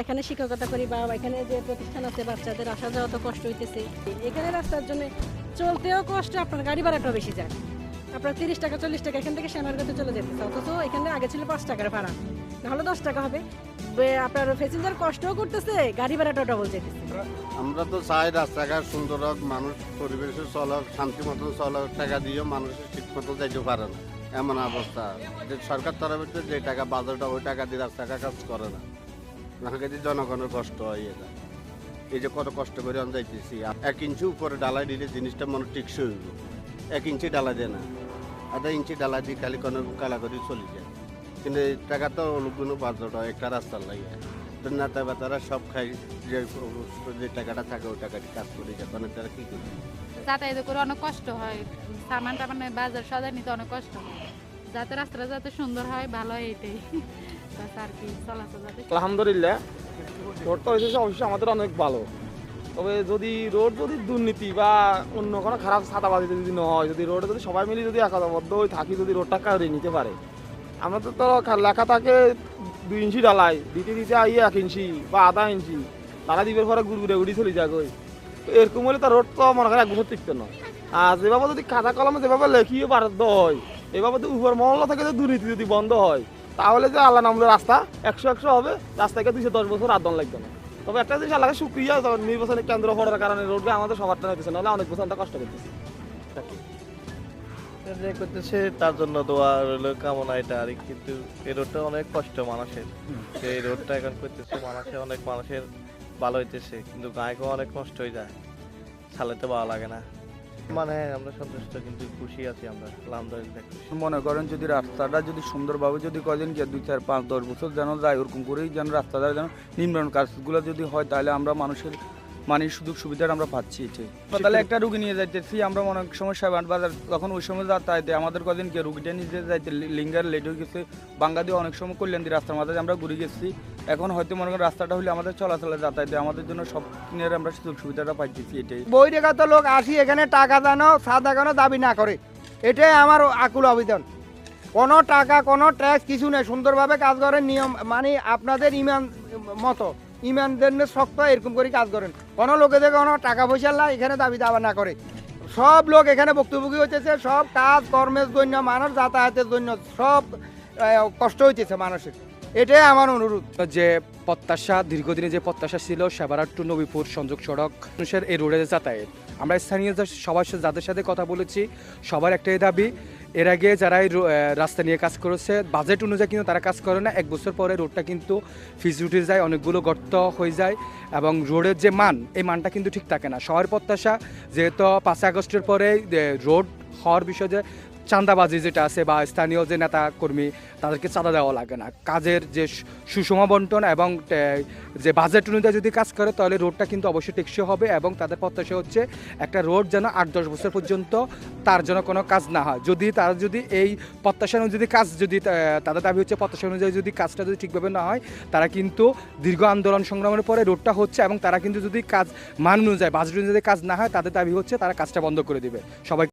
এখানে শিক্ষকতা করি বা এখানে যে প্রতিষ্ঠান আছে বাচ্চাদের আসা যাওয়া তো কষ্ট হইতেছে। এখানে রাস্তার জন্য চলতেও কষ্ট, আপনার গাড়ি ভাড়াটাও বেশি যায়। আপনার 30 টাকা 40 টাকা এখান থেকে শ্যামারগাঁতে চলে যেতেছে, অথচ এখানে আগে ছিল 5 টাকার ভাড়া, নাহলে 10 টাকা হবে। আপনার প্যাসেঞ্জার কষ্টও করতেছে, গাড়ি ভাড়াটাও ডবল যেতেছে। আমরা তো চাই রাস্তাঘাট সুন্দর হোক, মানুষ পরিবেশে চলক, শান্তি মতন চলক, টাকা দিয়েও মানুষ ঠিক মতো যাইতে পারে না, এমন অবস্থা। যে সরকার তরফে যে টাকা বাজারটা ওই টাকা দিয়ে রাস্তাঘাট কাজ করে না, নাকি জনগণের কষ্ট হয়। এটা এই যে কত কষ্ট করে আমি যাইতেছি, 1 ইঞ্চি উপরে ডালাই দিলে জিনিসটা মনে টিকসই হইব। 1 ইঞ্চি ডালাই দেয় না, আধা ইঞ্চি ডালাই দিয়ে খালি কোনো কালা করে চলে যায়। কিন্তু এই টাকা তো অনুগুণ বাজারটা একটা রাস্তার লাগে, নেতা বেতারা সব খাই, যে টাকাটা থাকে ওই টাকাটি কাজ করে যায়, মানে তারা কি করবে? যাতায়াত করে অনেক কষ্ট হয়, সামান টামান বাজার সদাই নিতে অনেক কষ্ট হয়। যাতে রাস্তাটা যাতে সুন্দর হয়, ভালো হয়, এটাই আর কি চলাচল যাতে। আলহামদুলিল্লাহ রোডটা হয়েছে অবশ্যই আমাদের অনেক ভালো। তবে যদি রোড যদি দুর্নীতি বা অন্য কোনো খারাপ ছাতাবাজি যদি না হয়, যদি রোডে যদি সবাই মিলে যদি একতাবদ্ধ হয়ে থাকি, যদি রোডটা কাউরে নিতে পারে। আমরা তো লেখা থাকে 2 ইঞ্চি ডালাই দিতে দিতে আইয়ে 1 ইঞ্চি বা আধা ইঞ্চি তারা দিবের পরে ঘুরে ঘুরে চলে যায়। তো এরকম হলে তার রোড তো মনে করেন 1 বছর টিকতো না। আর যেভাবে যদি খাতা কলমে যেভাবে লেখিয়ে বাধ্য হয়, এভাবে তো উপর মহল্লা থেকে যদি দুর্নীতি যদি বন্ধ হয়, তাহলে যে আল্লাহ নামলে রাস্তা 100 হবে, রাস্তাকে 210 বছর আদন লাগবে না। তবে একটা জিনিস আল্লাহকে শুক্রিয়া, নির্বাচনে কেন্দ্র পড়ার কারণে রোডে আমাদের সবার হইতেছে, নাহলে অনেক বছর আমরা কষ্ট করতেছি। যে করতেছে তার জন্য দোয়া রইল, কামনা এটা। আর কিন্তু এই রোডটা অনেক কষ্ট মানুষের, এই রোডটা এখন করতেছে অনেক মানুষের ভালো হইতেছে, কিন্তু গায়েও অনেক নষ্ট হয়ে যায়, চালাতে ভালো লাগে না। মানে আমরা সন্তুষ্ট, কিন্তু খুশি আছি আমরা, আলহামদুলিল্লাহ। মনে করেন যদি রাস্তাটা যদি সুন্দরভাবে যদি কদিন গিয়ে 2, 4, 5, 10 বছর যেন যায়, ওরকম করেই যেন রাস্তাটা যেন নির্মাণ কাজগুলো যদি হয়, তাহলে আমরা মানুষের সুযোগ সুবিধাটা আমরা পাচ্ছি। তাহলে একটা রুগী নিয়ে যাইতেছি আমরা, অনেক সময় সাবান বাজার, তখন ওই সময় যাতায়াতে আমাদের কদিন গিয়ে রুগীটা নিজে যাইতে লিঙ্গার লেট হয়ে গেছে, বাঙ্গা দিয়ে অনেক সময় কল্যাণ দিয়ে রাস্তার মাঝে আমরা ঘুরে গেছি। এখন হয়তো মনে করেন রাস্তাটা হলে আমাদের চলাচলে যাতায়াতে আমাদের জন্য সব কিনের আমরা সুযোগ সুবিধাটা পাইতেছি। এটাই বই রেখা তো লোক আসি এখানে টাকা দানো সাদা কেন দাবি না করে, এটাই আমার আকুল আবেদন। কোনো টাকা কোনো ট্যাক্স কিছু নেই, সুন্দরভাবে কাজ করেন, নিয়ম মানে আপনাদের ইমান মতো, ইমানদের শক্ত এরকম করে কাজ করেন। কোনো লোকেদের কোনো টাকা পয়সা এখানে দাবি দাবা না করে। সব লোক এখানে ভুক্তভোগী হইতেছে, সব কাজ কর্মের জন্য, মানুষ যাতায়াতের জন্য সব কষ্ট হইতেছে মানুষের। এটাই আমার অনুরোধ। যে প্রত্যাশা, দীর্ঘদিনে যে প্রত্যাশা ছিল সেবারাট টু নবীপুর সংযোগ সড়ক, মানুষের এই রোডে যাতায়াত, আমরা স্থানীয় সবার যাদের সাথে কথা বলেছি সবার একটাই দাবি, এর আগে যারা এই রাস্তা নিয়ে কাজ করেছে বাজেট অনুযায়ী কিন্তু তারা কাজ করে না। 1 বছর পরে রোডটা কিন্তু ফিজ উঠে যায়, অনেকগুলো গর্ত হয়ে যায় এবং রোডের যে মান, এই মানটা কিন্তু ঠিক থাকে না। সবার প্রত্যাশা যেহেতু 5 আগস্টের পরে রোড হওয়ার বিষয়ে যে চাঁদাবাজি যেটা আছে বা স্থানীয় যে নেতা কর্মী তাদেরকে চাঁদা দেওয়া লাগে না, কাজের যে সুষম বন্টন এবং যে বাজেট অনুযায়ী যদি কাজ করে তাহলে রোডটা কিন্তু অবশ্যই টেকসই হবে। এবং তাদের প্রত্যাশা হচ্ছে একটা রোড যেন 8-10 বছর পর্যন্ত তার জন্য কোনো কাজ না হয়। যদি তারা যদি এই প্রত্যাশা অনুযায়ী কাজ, যদি তাদের দাবি হচ্ছে প্রত্যাশা অনুযায়ী যদি কাজটা যদি ঠিকভাবে না হয়, তারা কিন্তু দীর্ঘ আন্দোলন সংগ্রামের পরে রোডটা হচ্ছে, এবং তারা কিন্তু যদি কাজ মান অনুযায়ী বাজেট অনুযায়ী কাজ না হয়, তাদের দাবি হচ্ছে তারা কাজটা বন্ধ করে দিবে। সবাই